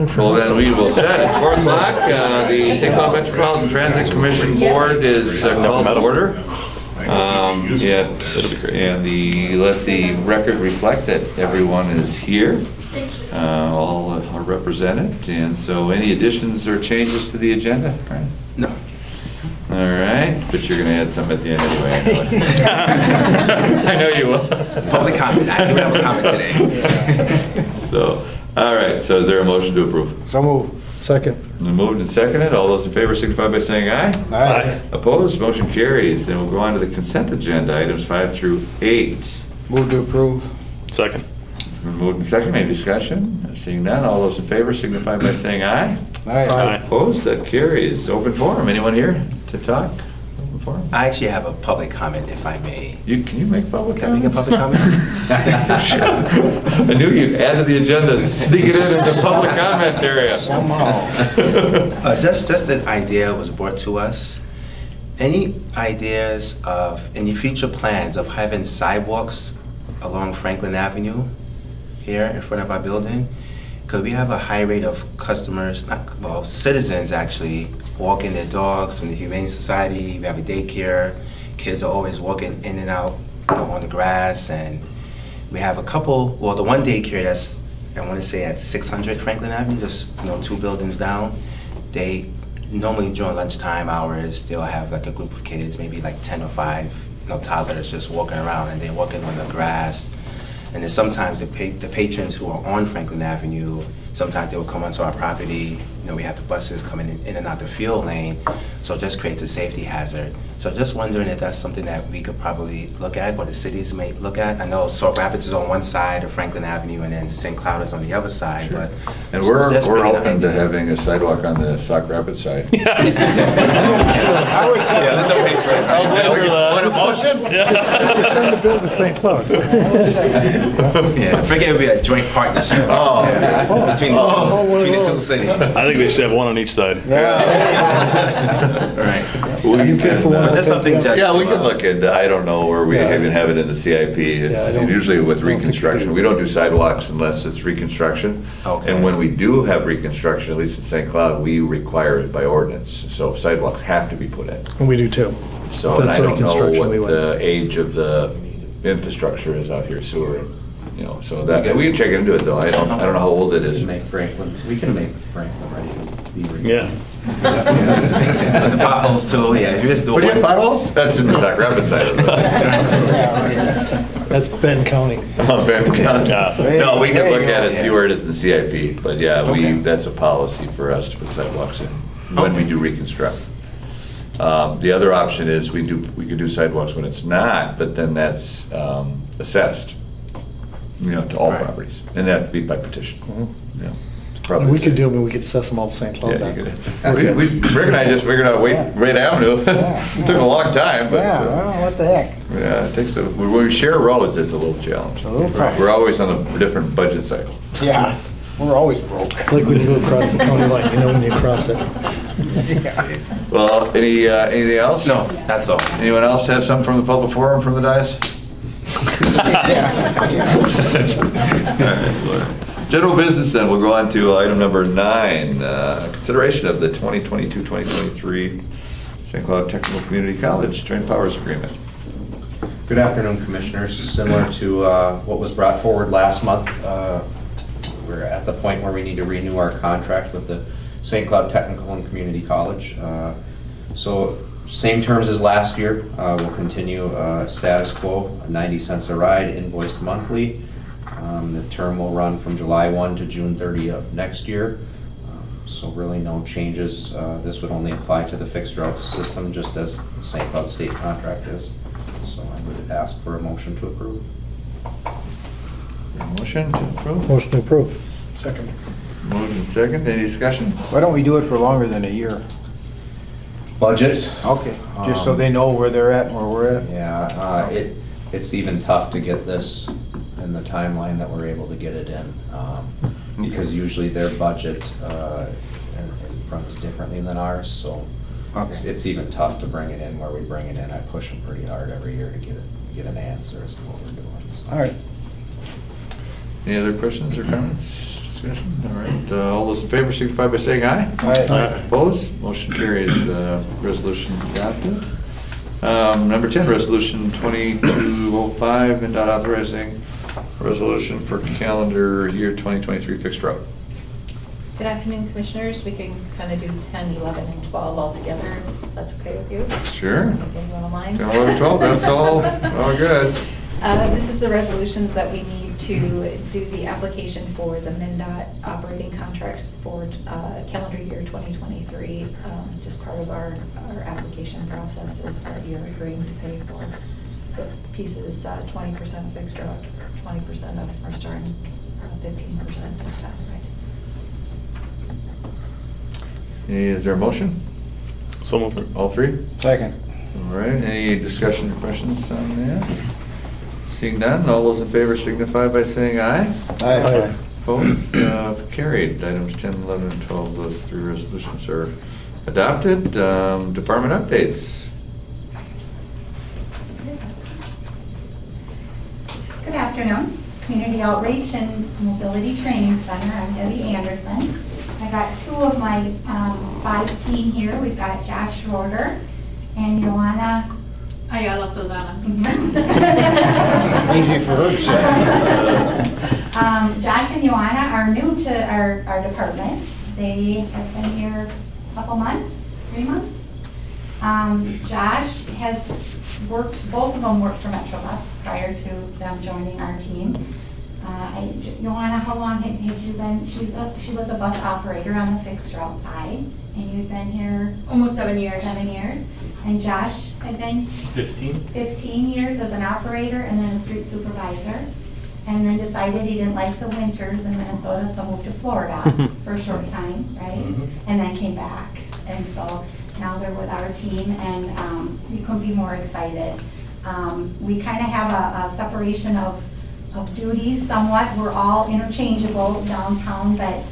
Well, then we will set. It's 4 o'clock. The St. Cloud Metropolitan Transit Commission Board is called to order. Let the record reflect that everyone is here. All are represented. And so any additions or changes to the agenda? Right. No. All right, but you're going to add some at the end anyway. I know you will. Public comment. I do have a comment today. So, all right, so is there a motion to approve? So moved. Second. Moved and seconded. All those in favor signify by saying aye. Aye. Opposed? Motion carries. And we'll go on to the consent agenda, items 5 through 8. Move to approve. Second. It's been moved and seconded. Any discussion? Seeing none, all those in favor signify by saying aye. Aye. Opposed? That carries. Open forum. Anyone here to talk? Open forum. I actually have a public comment, if I may. Can you make public Can I make a comments? public comment? I knew you added the agenda, sneak it in the public comment area. Somehow. Just an idea was brought to us. Any ideas of any future plans of having sidewalks along Franklin Avenue here in front of our building? Because we have a high rate of customers, citizens actually, walking their dogs from the Humane Society. We have a daycare. Kids are always walking in and out on the grass. And we have a couple, well, the one daycare that's, I want to say at 600 Franklin Avenue, just 2 buildings down. They normally during lunchtime hours, they'll have like a group of kids, maybe like 10 or 5 toddlers just walking around, and they're walking on the grass. And then sometimes the patrons who are on Franklin Avenue, sometimes they will come onto our property. We have the buses coming in and out the field lane, so it just creates a safety hazard. So just wondering if that's something that we could probably look at, or the cities may look at. I know Sauk Rapids is on one side of Franklin Avenue, and then St. Cloud is on the other side. Sure. But And we're open to idea. having a sidewalk on the Sauk Rapids side. I would say, Want a motion? just send the bill to St. Cloud. Yeah, I figure it would be a joint partnership. Oh. Between the two cities. I think they should have one on each side. Right. We can, But just something just. yeah, we to, can look at, I don't know where we even have it in the CIP. It's I don't- usually with I don't think we reconstruction. do. We don't do sidewalks unless it's reconstruction. Okay. And when we do have reconstruction, at least in St. Cloud, we require it by ordinance. So sidewalks have to be put in. And we do too. So If and I that's don't know reconstruction, what we would. the age of the infrastructure is out here, sewer, so that, we can check into it though. I don't know how old it is. Make Franklin, we can make Franklin ready to be. Yeah. the potholes too, yeah. You just do What do you have, one. potholes? That's in the Sauk Rapids side of it. That's Ben County. Oh, very good. Yeah. No, we can look at it, see Yeah. where it is in the CIP, but yeah, Okay. that's a policy for us to put sidewalks in when we do reconstruct. The other option is we can do sidewalks when it's not, but then that's assessed, to all Right. properties, and that'd be by petition. Yeah. We could do, we could assess them all at the same time. Yeah, you could. Rick and I just figured out Wade Avenue. It took a long time, but. Yeah, well, what the heck? Yeah, it takes when we share roads, it's a little challenge. A little problem. We're always on a different budget cycle. Yeah, we're always broke. It's like when you go across the county line, when you cross it. Well, anything else? No, that's all. Anyone else have something from the public forum from the dais? All right, general business then, we'll go on to item number 9, consideration of the 2022-2023 St. Cloud Technical Community College Joint Powers Agreement. Good afternoon, Commissioners. Similar to what was brought forward last month, we're at the point where we need to renew our contract with the St. Cloud Technical and Community College. So same terms as last year. We'll continue status quo, 90 cents a ride, invoiced monthly. The term will run from July 1 to June 30 of next year. So really no changes. This would only apply to the fixed route system, just as the St. Cloud State contract is. So I would ask for a motion to approve. Motion to approve? Motion to approve. Second. Moved and second, any discussion? Why don't we do it for longer than a year? Budgets? Okay, just so they know where they're at and where we're at. Yeah, it's even tough to get this in the timeline that we're able to get it in. Because usually their budget runs differently than ours, so it's even tough to bring it in where we bring it in. I push them pretty hard every year to get an answer as to what we're doing. So. All right. Any other questions or comments? discussion? All right, all those in favor signify by saying aye. Aye. Opposed? Motion carries. Resolution adopted. Number 10, Resolution 2205, and authorizing a resolution for calendar year 2023 fixed route. Good afternoon, Commissioners. We can kind of do 10, 11, and 12 all together, if that's okay with you. Sure. Anything you want to mind? 10, 11, 12, that's all good. This is the resolutions that we need to do the application for the MnDOT operating contracts for calendar year 2023. Just part of our application process is that you're agreeing to pay for the pieces, 20% fixed route, 20% of our starting, 15% of time, right? Is there a motion? So moved. All three? Second. All right, any discussion or questions on that? Seeing none, all those in favor signify by saying aye. Aye. Opposed? Carried. Items 10, 11, and 12, those three resolutions are adopted. Department updates. Good afternoon, Community Outreach and Mobility Training Center. I'm Debbie Anderson. I got two of my 5 team here. We've got Josh Schroeder and Joanna. Ayala Saldana. Easy for her to say. Josh and Joanna are new to our department. They have been here a couple months, 3 months. Josh has worked, both of them worked for Metrobus prior to them joining our team. Joanna, how long have you been? She was a bus operator on the fixed route side, and you've been here Almost 7 years. 7 years. And Josh had been 15 years as an operator and then a street supervisor, and then decided he didn't like the winters in Minnesota, so moved to Florida for a short time, right? And then came back. And so now they're with our team, and we couldn't be more excited. We kind of have a separation of duties somewhat. We're all interchangeable downtown, but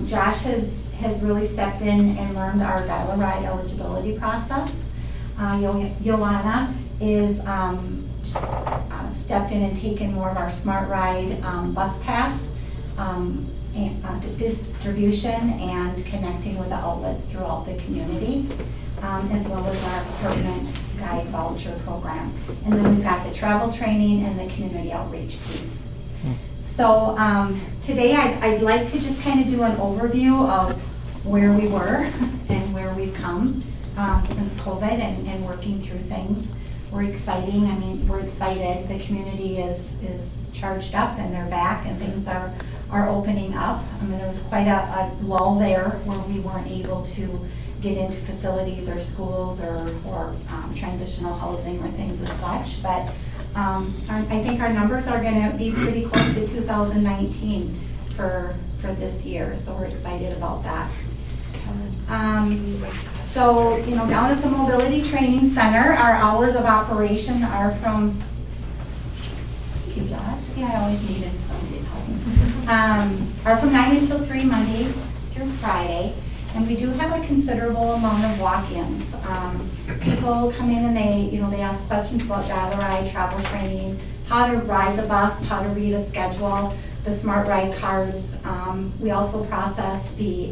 Josh has really stepped in and learned our dial-a-ride eligibility process. Joanna is stepped in and taken more of our Smart Ride bus pass distribution and connecting with the outlets throughout the community, as well as our apartment guide voucher program. And then we've got the travel training and the community outreach piece. So today I'd like to just kind of do an overview of where we were and where we've come since COVID and working through things. We're excited. The community is charged up and they're back and things are opening up. There was quite a lull there where we weren't able to get into facilities or schools or transitional housing or things as such. But I think our numbers are going to be pretty close to 2019 for this year. So we're excited about that. So, down at the Mobility Training Center, our hours of operation are from, thank you, Josh. See, I always needed somebody to help me. Are from 9 until 3 Monday through Friday. And we do have a considerable amount of walk-ins. People come in and they ask questions about dial-a-ride, travel training, how to ride the bus, how to read a schedule, the Smart Ride cards. We also process the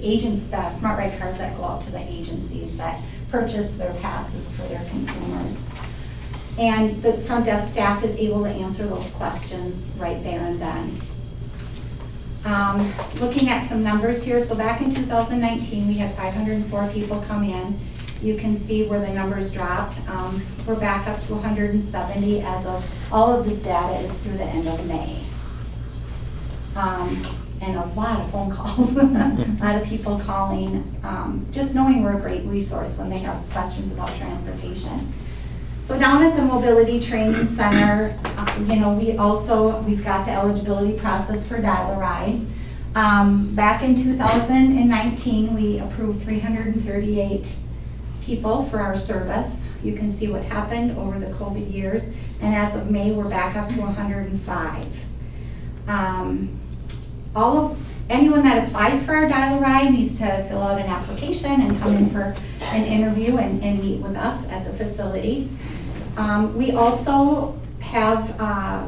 Smart Ride cards that go out to the agencies that purchase their passes for their consumers. And the front desk staff is able to answer those questions right there and then. Looking at some numbers here, so back in 2019, we had 504 people come in. You can see where the numbers dropped. We're back up to 170 as of, all of this data is through the end of May. And a lot of phone calls, a lot of people calling, just knowing we're a great resource when they have questions about transportation. So down at the Mobility Training Center, we've got the eligibility process for dial-a-ride. Back in 2019, we approved 338 people for our service. You can see what happened over the COVID years. And as of May, we're back up to 105. Anyone that applies for our dial-a-ride needs to fill out an application and come in for an interview and meet with us at the facility. We also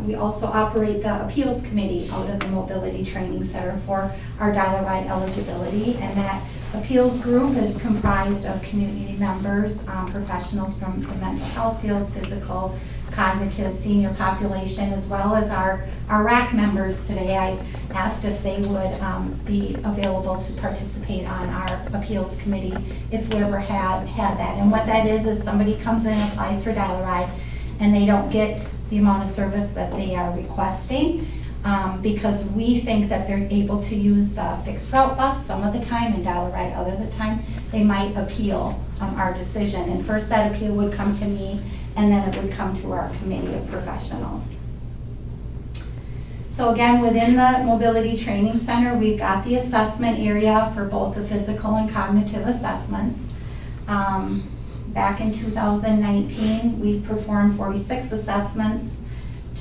we also operate the appeals committee out of the Mobility Training Center for our dial ride eligibility. And that appeals group is comprised of community members, professionals from the mental health field, physical, cognitive, senior population, as well as our RAC members today. I asked if they would be available to participate on our appeals committee if we ever had that. And what that is somebody comes in, applies for dial ride, and they don't get the amount of service that they are requesting, because we think that they're able to use the fixed route bus some of the time and dial ride other the time, they might appeal our decision. And first that appeal would come to me, and then it would come to our committee of professionals. So again, within the Mobility Training Center, we've got the assessment area for both the physical and cognitive assessments. Back in 2019, we performed 46 assessments,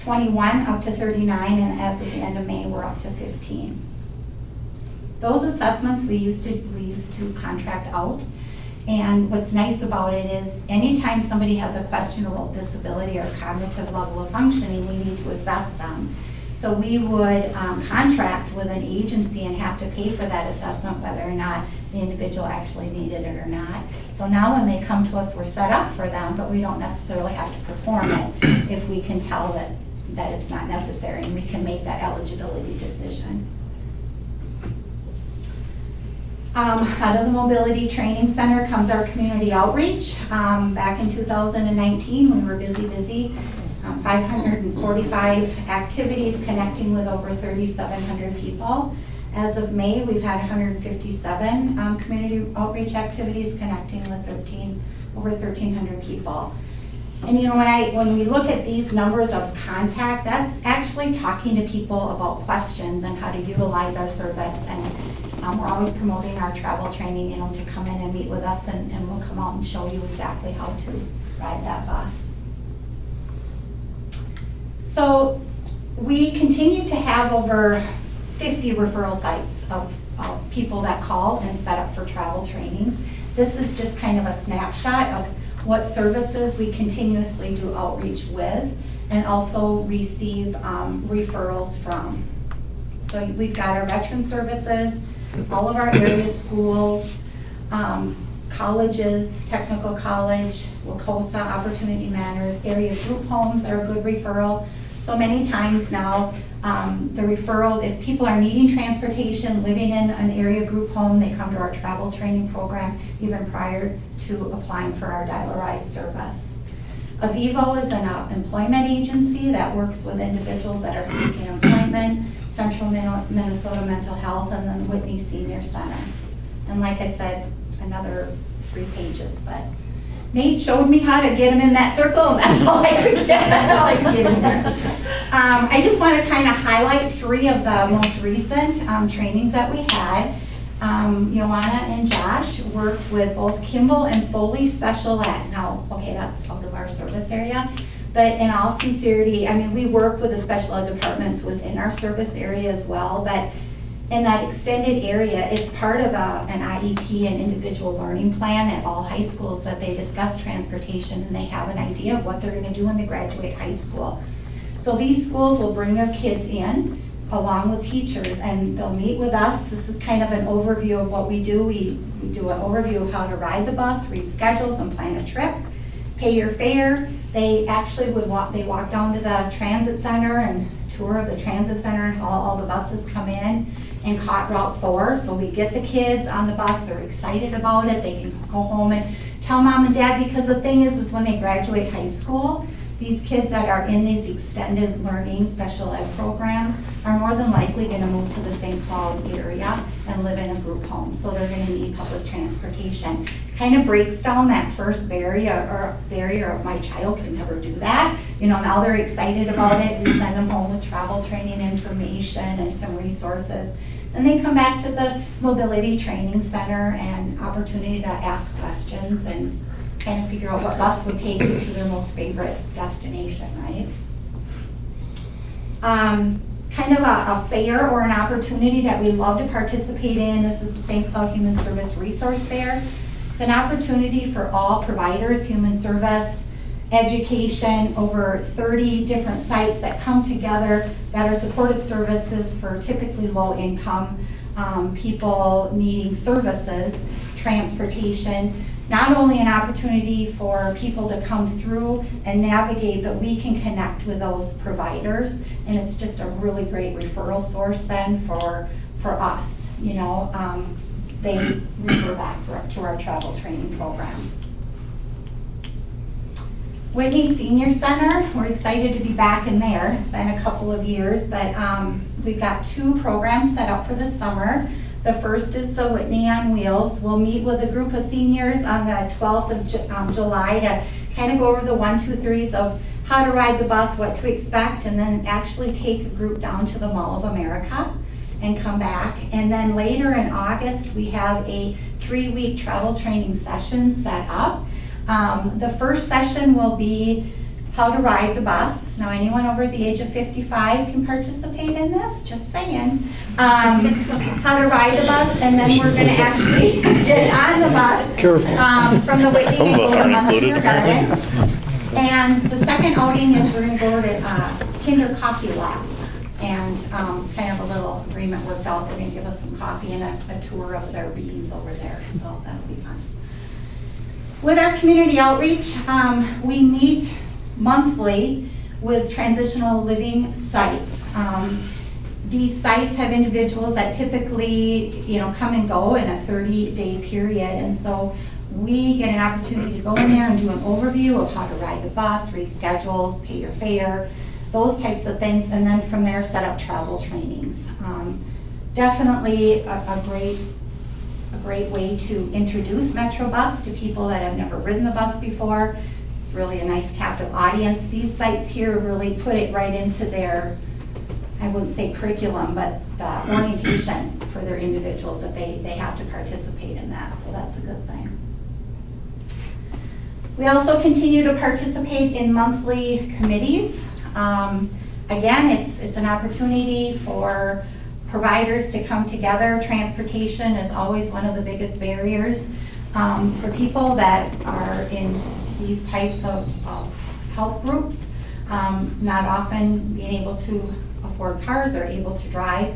21 up to 39, and as of the end of May, we're up to 15. Those assessments we used to contract out. And what's nice about it is anytime somebody has a questionable disability or cognitive level of functioning, we need to assess them. So we would contract with an agency and have to pay for that assessment whether or not the individual actually needed it or not. So now when they come to us, we're set up for them, but we don't necessarily have to perform it if we can tell that it's not necessary, and we can make that eligibility decision. Out of the Mobility Training Center comes our community outreach. Back in 2019, we were busy. 545 activities connecting with over 3,700 people. As of May, we've had 157 community outreach activities connecting with over 1,300 people. And you know, when we look at these numbers of contact, that's actually talking to people about questions and how to utilize our service. And we're always promoting our travel training, you know, to come in and meet with us, and we'll come out and show you exactly how to ride that bus. So we continue to have over 50 referral sites of people that call and set up for travel trainings. This is just kind of a snapshot of what services we continuously do outreach with and also receive referrals from. So we've got our veteran services, all of our area schools, colleges, technical college, Wacosa, Opportunity Matters, area group homes are a good referral. So many times now, the referral, if people are needing transportation, living in an area group home, they come to our travel training program even prior to applying for our dial-a-ride service. Avivo is an employment agency that works with individuals that are seeking employment, Central Minnesota Mental Health, and then Whitney Senior Center. And like I said, another 3 pages, but Nate showed me how to get them in that circle, and that's all I could get. That's all I could get in there. I just want to kind of highlight 3 of the most recent trainings that we had. Joanna and Josh worked with both Kimball and Foley Special Ed. Now, okay, that's out of our service area, but in all sincerity, I mean, we work with the special ed departments within our service area as well, but in that extended area, it's part of an IEP, an individual learning plan at all high schools that they discuss transportation, and they have an idea of what they're going to do when they graduate high school. So these schools will bring their kids in along with teachers, and they'll meet with us. This is kind of an overview of what we do. We do an overview of how to ride the bus, read schedules, and plan a trip. Pay your fare. They actually walk down to the transit center and tour of the transit center and how all the buses come in and caught Route 4. So we get the kids on the bus, they're excited about it, they can go home and tell mom and dad, because the thing is when they graduate high school, these kids that are in these extended learning special ed programs are more than likely going to move to the St. Cloud area and live in a group home. So they're going to need public transportation. Kind of breaks down that first barrier of my child could never do that. You know, now they're excited about it. We send them home with travel training information and some resources. Then they come back to the Mobility Training Center and opportunity to ask questions and kind of figure out what bus would take you to their most favorite destination, right? Kind of a fair or an opportunity that we love to participate in. This is the St. Cloud Human Service Resource Fair. It's an opportunity for all providers, human service, education, over 30 different sites that come together that are supportive services for typically low-income people needing services, transportation. Not only an opportunity for people to come through and navigate, but we can connect with those providers, and it's just a really great referral source then for us. You know, they refer back to our travel training program. Whitney Senior Center, we're excited to be back in there. It's been a couple of years, but we've got 2 programs set up for the summer. The first is the Whitney on Wheels. We'll meet with a group of seniors on the 12th of July to kind of go over the 1, 2, 3s of how to ride the bus, what to expect, and then actually take a group down to the Mall of America and come back. And then later in August, we have a 3-week travel training session set up. The first session will be how to ride the bus. Now, anyone over the age of 55 can participate in this, just saying. How to ride the bus, and then we're going to actually get on the bus from the Whitney Some of us aren't included. Kindergarten. And the second outing is we're going to go over to Kinder Coffee Lab, and kind of a little agreement worked out. They're going to give us some coffee and a tour of their beans over there, so that'll be fun. With our community outreach, we meet monthly with transitional living sites. These sites have individuals that typically, come and go in a 30-day period, and so we get an opportunity to go in there and do an overview of how to ride the bus, read schedules, pay your fare, those types of things, and then from there set up travel trainings. Definitely a great way to introduce Metrobus to people that have never ridden the bus before. It's really a nice captive audience. These sites here really put it right into their, I wouldn't say curriculum, but the orientation for their individuals that they have to participate in that, so that's a good thing. We also continue to participate in monthly committees. Again, it's an opportunity for providers to come together. Transportation is always one of the biggest barriers for people that are in these types of help groups, not often being able to afford cars or able to drive.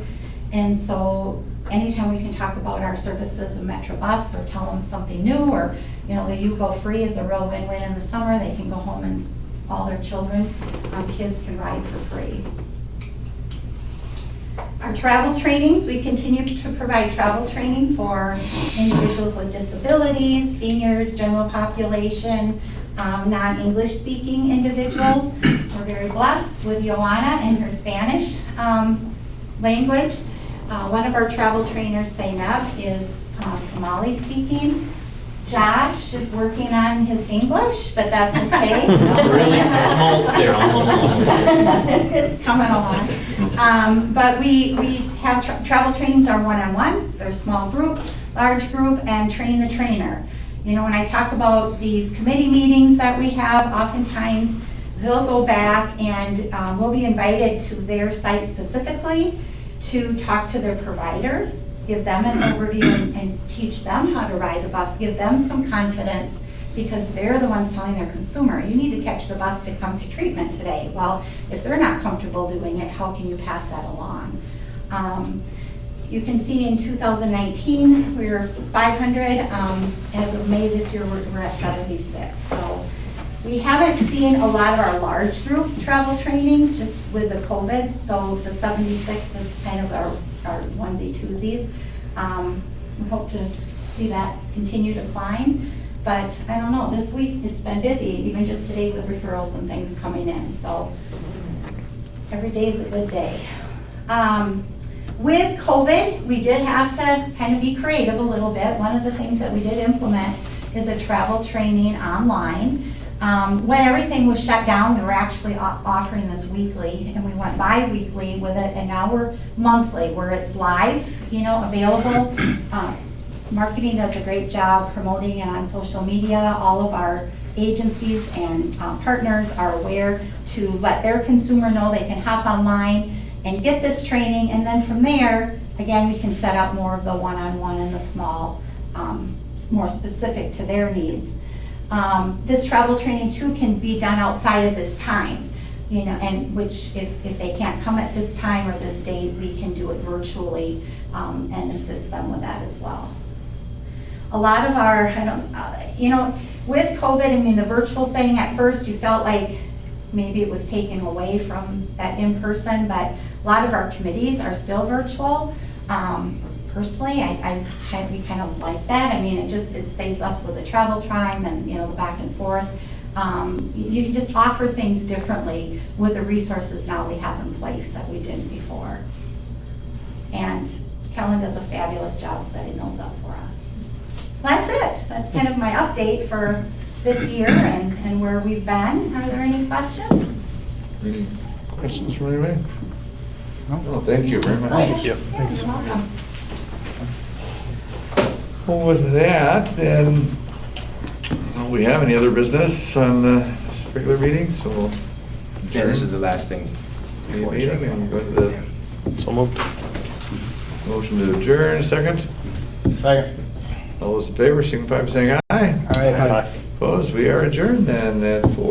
And so anytime we can talk about our services of Metrobus or tell them something new, or the You Go Free is a real win-win in the summer. They can go home and all their children, kids can ride for free. Our travel trainings, we continue to provide travel training for individuals with disabilities, seniors, general population, non-English speaking individuals. We're very blessed with Joanna and her Spanish language. One of our travel trainers, Zainab, is Somali speaking. Josh is working on his English, but that's okay. Really? Almost there, almost there. It's coming along. But we have travel trainings are one-on-one, they're small group, large group, and train the trainer. When I talk about these committee meetings that we have, oftentimes they'll go back and we'll be invited to their site specifically to talk to their providers, give them an overview and teach them how to ride the bus, give them some confidence, because they're the ones telling their consumer, you need to catch the bus to come to treatment today. Well, if they're not comfortable doing it, how can you pass that along? You can see in 2019, we were 500. As of May this year, we're at 76. So we haven't seen a lot of our large group travel trainings just with the COVID. So the 76 is kind of our onesie twosies. We hope to see that continue to climb. But I don't know, this week it's been busy, even just today with referrals and things coming in. So every day is a good day. With COVID, we did have to kind of be creative a little bit. One of the things that we did implement is a travel training online. When everything was shut down, we were actually offering this weekly, and we went bi-weekly with it, and now we're monthly, where it's live, available. Marketing does a great job promoting it on social media. All of our agencies and partners are aware to let their consumer know they can hop online and get this training, and then from there, again, we can set up more of the one-on-one and the small, more specific to their needs. This travel training too can be done outside of this time, you know, and which if they can't come at this time or this date, we can do it virtually and assist them with that as well. A lot of our, you know, with COVID, I mean, the virtual thing, at first you felt like maybe it was taken away from that in-person, but a lot of our committees are still virtual. Personally, we kind of like that. I mean, it saves us with the travel time and, you know, the back and forth. You can just offer things differently with the resources now we have in place that we didn't before. And Kellen does a fabulous job setting those up for us. So that's it. That's kind of my update for this year and where we've been. Are there any questions? Any Questions from anybody? Oh, thank you very much. Thank you. Yeah, you're welcome. Well, with that, then, don't we have any other business on the regular meeting, so we'll Yeah, this is the last thing. before we shut meeting and go to down. the So moved. motion to adjourn, second. Second. All those in favor, signify by saying aye. All right. Opposed, we are adjourned then at 4.